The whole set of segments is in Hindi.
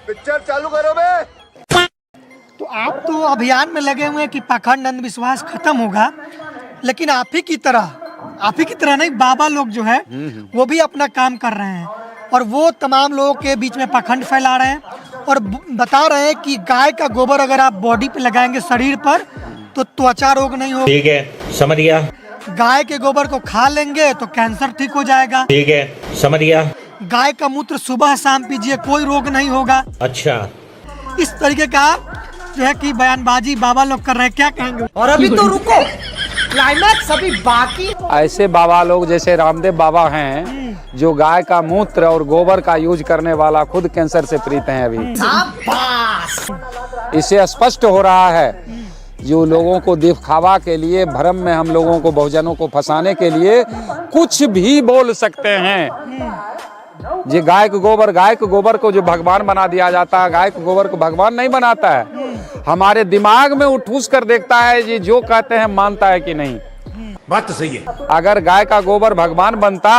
पिक्चर चालू करो बे। तो आप तो अभियान में लगे हुए हैं कि पाखंड अंधविश्वास खत्म होगा, लेकिन आप ही की तरह नहीं, बाबा लोग जो है वो भी अपना काम कर रहे हैं और वो तमाम लोगों के बीच में पाखंड फैला रहे हैं और बता रहे हैं कि गाय का गोबर अगर आप बॉडी पे लगाएंगे, शरीर पर, तो त्वचा रोग नहीं होगा। ठीक है, समझ गया। गाय के गोबर को खा लेंगे तो कैंसर ठीक हो जाएगा। ठीक है, समझ गया। गाय का मूत्र सुबह शाम पीजिए, कोई रोग नहीं होगा। अच्छा, इस तरीके का जो है कि बयानबाजी बाबा लोग कर रहे हैं, क्या कहेंगे? और अभी तो रुको, क्लाइमैक्स अभी बाकी। ऐसे बाबा लोग जैसे रामदेव बाबा हैं जो गाय का मूत्र और गोबर का यूज करने वाला खुद कैंसर से पीड़ित हैं अभी। इससे स्पष्ट हो रहा है जो लोगों को दिखावा के लिए, भ्रम में हम लोगों को, बहुजनों को फंसाने के लिए कुछ भी बोल सकते हैं। ये गाय के गोबर को जो भगवान बना दिया जाता है, गाय के गोबर को भगवान नहीं बनाता है। हमारे दिमाग में वो ठूस कर देखता है, ये जो कहते हैं मानता है कि नहीं। बात तो सही है। अगर गाय का गोबर भगवान बनता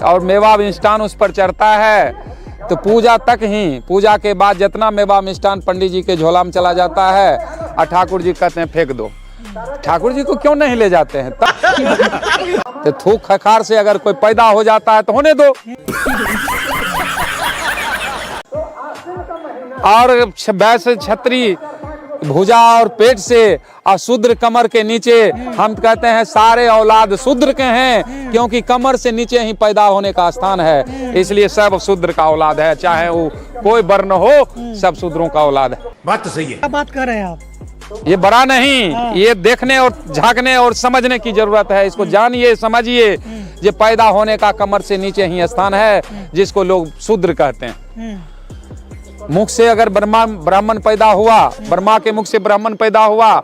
और मेवा मिष्ठान उस पर चढ़ता है तो पूजा तक ही, पूजा के बाद जितना मेवा मिष्ठान पंडित जी के झोला में चला जाता है और ठाकुर जी कहते हैं फेंक दो। ठाकुर जी को क्यों नहीं ले जाते हैं? तो थूक खखार से अगर कोई पैदा हो जाता है तो होने दो। और वैसे छतरी भुजा और पेट से और शूद्र कमर के नीचे, हम कहते हैं सारे औलाद शूद्र के हैं क्योंकि कमर से नीचे ही पैदा होने का स्थान है, इसलिए सब शूद्र का औलाद है, चाहे वो कोई वर्ण हो, सब शूद्रों का औलाद है। बात तो सही है। क्या बात कर रहे हैं आप? ये बड़ा नहीं, ये देखने और झांकने और समझने की जरूरत है। इसको जानिए, समझिए। ये पैदा होने का कमर से नीचे ही स्थान है जिसको लोग शूद्र कहते हैं। मुख से अगर ब्राह्मण पैदा हुआ, ब्रह्मा के मुख से ब्राह्मण पैदा हुआ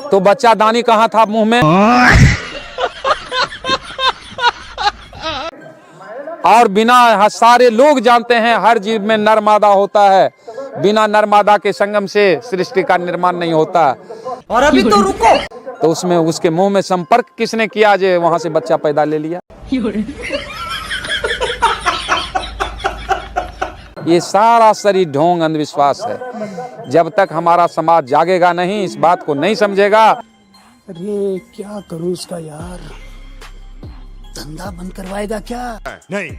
तो बच्चा दानी कहाँ था? मुंह में। और बिना, सारे लोग जानते हैं हर जीव में नर मादा होता है, बिना नर मादा के संगम से सृष्टि का निर्माण नहीं होता। और अभी तो रुको, तो उसमें उसके मुंह में संपर्क किसने किया जो वहां से बच्चा पैदा ले लिया? ये सारा सरी ढोंग अंधविश्वास है। जब तक हमारा समाज जागेगा नहीं, इस बात को नहीं समझेगा। अरे क्या करूं इसका यार, धंधा बंद करवाएगा क्या? नहीं।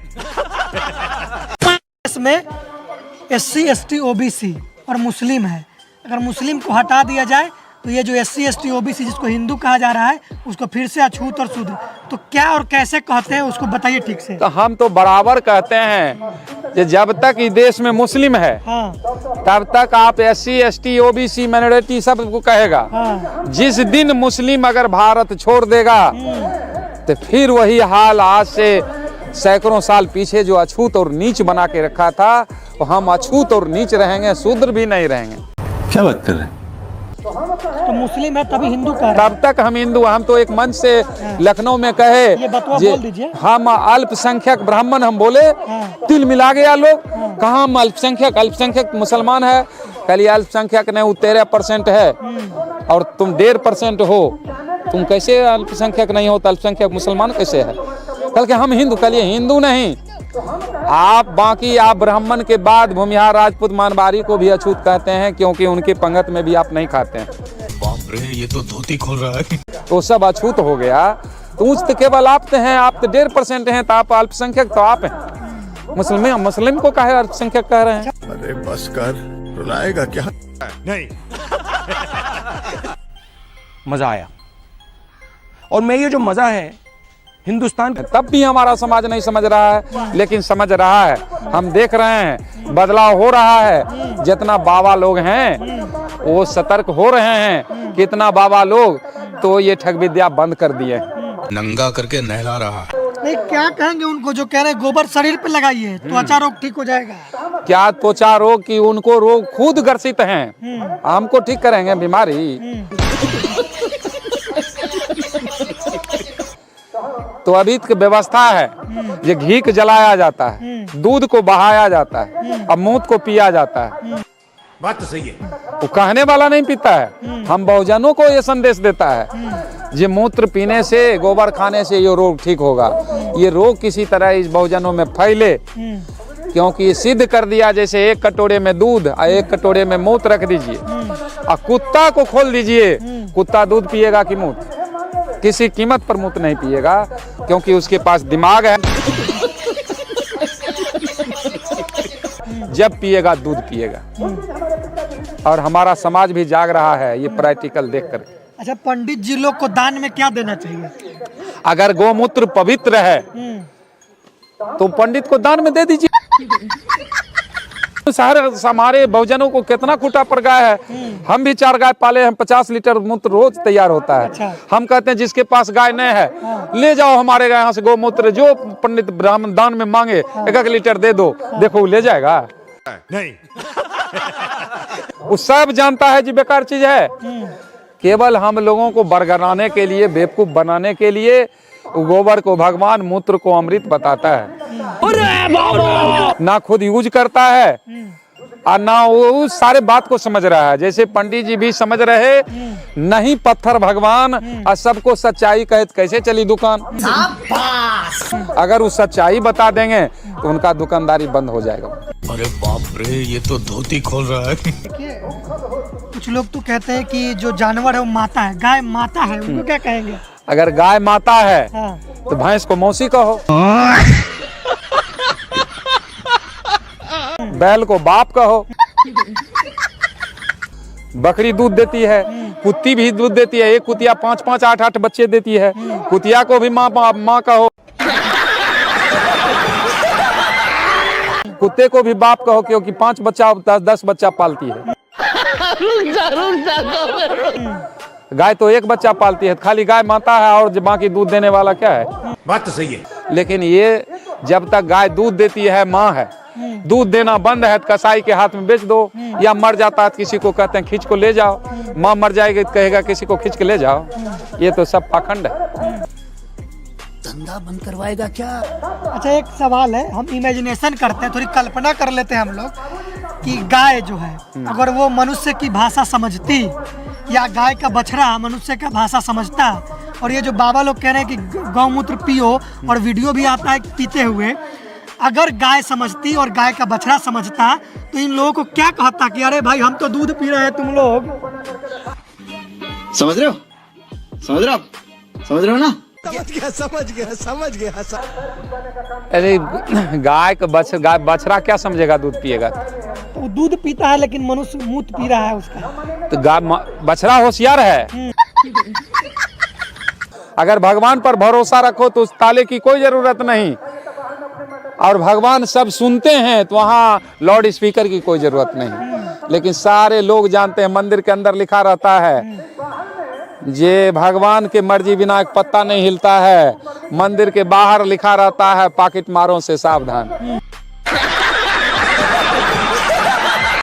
इसमें SC ST OBC और मुस्लिम है। अगर मुस्लिम को हटा दिया जाए तो ये जो SC ST OBC जिसको हिंदू कहा जा रहा है उसको फिर से अछूत और शूद्र, तो क्या और कैसे कहते हैं उसको बताइए ठीक से। तो हम तो बराबर कहते हैं कि जब तक इस देश में मुस्लिम है, हाँ, तब तक आप SC ST OBC माइनॉरिटी सबको कहेगा। हाँ। जिस दिन मुस्लिम अगर भारत छोड़ देगा तो फिर वही हाल आज से सैकड़ों साल पीछे जो अछूत और नीच बना के रखा था, तो हम अछूत और नीच रहेंगे, शूद्र भी नहीं रहेंगे। क्या बात कर रहे हैं? तो मुस्लिम है तभी हिंदू कह रहे हैं। तब तक हम हिंदू। हम तो एक मंच से लखनऊ में कहे, ये बतवा बोल दीजिए। हम अल्पसंख्यक ब्राह्मण, हम बोले तिल मिला गया लोग। कहाँ हम अल्पसंख्यक मुसलमान है? कल अल्पसंख्यक नहीं, वो 13% है और तुम 1.5% हो। तुम कैसे अल्पसंख्यक नहीं हो? तो अल्पसंख्यक मुसलमान कैसे है? कल के हम हिंदू, कल ये हिंदू नहीं आप। बाकी आप ब्राह्मण के बाद भूमिहार, राजपूत, मानवारी को भी अछूत कहते हैं क्योंकि उनके पंगत में भी आप नहीं खाते हैं। बाप रे, ये तो धोती खोल रहा है। तो सब अछूत हो गया। तो उस तो केवल आप तो हैं, आप तो 1.5% हैं, तो आप अल्पसंख्यक तो आप हैं। मुस्लिम को काहे अल्पसंख्यक कह रहे हैं? अरे बस कर, रुलाएगा क्या? नहीं। मजा आया। और मैं ये जो मजा है हिंदुस्तान, तब भी हमारा समाज नहीं समझ रहा है, लेकिन समझ रहा है। हम देख रहे हैं बदलाव हो रहा है। जितना बाबा लोग हैं वो सतर्क हो रहे हैं। कितना बाबा लोग तो ये ठग विद्या बंद कर दिए, नंगा करके नहला रहा। नहीं, क्या कहेंगे उनको जो कह रहे हैं गोबर शरीर पे लगाइए त्वचा रोग ठीक हो जाएगा? क्या त्वचा रोग की? उनको रोग खुद ग्रसित हैं, हमको ठीक करेंगे बीमारी? तो अभी की व्यवस्था है, ये घी को जलाया जाता है, दूध को बहाया जाता है, अब मूत को पिया जाता है। बात तो सही है। वो कहने वाला नहीं पीता है, हम बहुजनों को ये संदेश देता है ये मूत्र पीने से, गोबर खाने से ये रोग ठीक होगा। ये रोग किसी तरह इस बहुजनों में फैले क्योंकि ये सिद्ध कर दिया, जैसे एक कटोरे में दूध और एक कटोरे में मूत रख दीजिए और कुत्ता को खोल दीजिए, कुत्ता दूध पिएगा कि मूत? किसी कीमत पर मूत नहीं पिएगा, क्योंकि उसके पास दिमाग है। जब पिएगा दूध पिएगा। और हमारा समाज भी जाग रहा है ये प्रैक्टिकल देख कर। अच्छा, पंडित जी लोग को दान में क्या देना चाहिए? अगर गौमूत्र पवित्र है तो पंडित को दान में दे दीजिए। हमारे बहुजनों को कितना खूटा पर गाय है, हम भी 4 गाय पाले, हम 50 लीटर मूत्र रोज तैयार होता है। अच्छा। हम कहते हैं जिसके पास गाय नहीं है ले जाओ हमारे यहाँ से गौमूत्र, जो पंडित ब्राह्मण दान में मांगे 1-1 लीटर दे दो, देखो ले जाएगा। नहीं। वो सब जानता है जी बेकार चीज है। केवल हम लोगों को बरगलाने के लिए, बेवकूफ बनाने के लिए गोबर को भगवान, मूत्र को अमृत बताता है। ना खुद यूज करता है और ना वो सारे बात को समझ रहा है। जैसे पंडित जी भी समझ रहे नहीं पत्थर भगवान और सबको सच्चाई कहे कैसे चली दुकान। अगर वो सच्चाई बता देंगे तो उनका दुकानदारी बंद हो जाएगा। अरे बाप रे, ये तो धोती खोल रहा है। देखिए, कुछ लोग तो कहते हैं कि जो जानवर है वो माता है, गाय माता है, उनको क्या कहेंगे? अगर गाय माता है हाँ। तो भैंस को मौसी कहो, बैल को बाप कहो। बकरी दूध देती है, कुत्ती भी दूध देती है। एक कुतिया 5-5, 8-8 बच्चे देती है, कुतिया को भी माँ कहो, कुत्ते को भी बाप कहो, क्योंकि 5 बच्चा 10 बच्चा पालती है। गाय तो 1 बच्चा पालती है, खाली गाय माता है और बाकी दूध देने वाला क्या है? बात तो सही है। लेकिन ये जब तक गाय दूध देती है माँ है, दूध देना बंद है तो कसाई के हाथ में बेच दो, या मर जाता है किसी को कहते हैं खींच को ले जाओ, माँ मर जाएगी तो कहेगा किसी को खींच के ले जाओ। ये तो सब पाखंड है। धंधा बंद करवाएगा क्या? अच्छा, एक सवाल है, हम इमेजिनेशन करते हैं, थोड़ी कल्पना कर लेते हैं हम लोग कि गाय जो है अगर वो मनुष्य की भाषा समझती, या गाय का बछड़ा मनुष्य का भाषा समझता, और ये जो बाबा लोग कह रहे हैं कि गौमूत्र पियो और वीडियो भी आता है पीते हुए, अगर गाय समझती और गाय का बछड़ा समझता तो इन लोगों को क्या कहता कि अरे भाई हम तो दूध पी रहे हैं, तुम लोग समझ रहे हो? समझ रहे हो? समझ रहे हो ना? अरे गाय का बछड़ा क्या समझेगा दूध पिएगा? तो वो दूध पीता है लेकिन मनुष्य मूत पी रहा है उसका। तो बछड़ा होशियार है। अगर भगवान पर भरोसा रखो तो उस ताले की कोई जरूरत नहीं, और भगवान सब सुनते हैं तो वहाँ लाउड स्पीकर की कोई जरूरत नहीं। लेकिन सारे लोग जानते हैं, मंदिर के अंदर लिखा रहता है जे भगवान के मर्जी बिना एक पत्ता नहीं हिलता है। मंदिर के बाहर लिखा रहता है पॉकेट मारों से सावधान।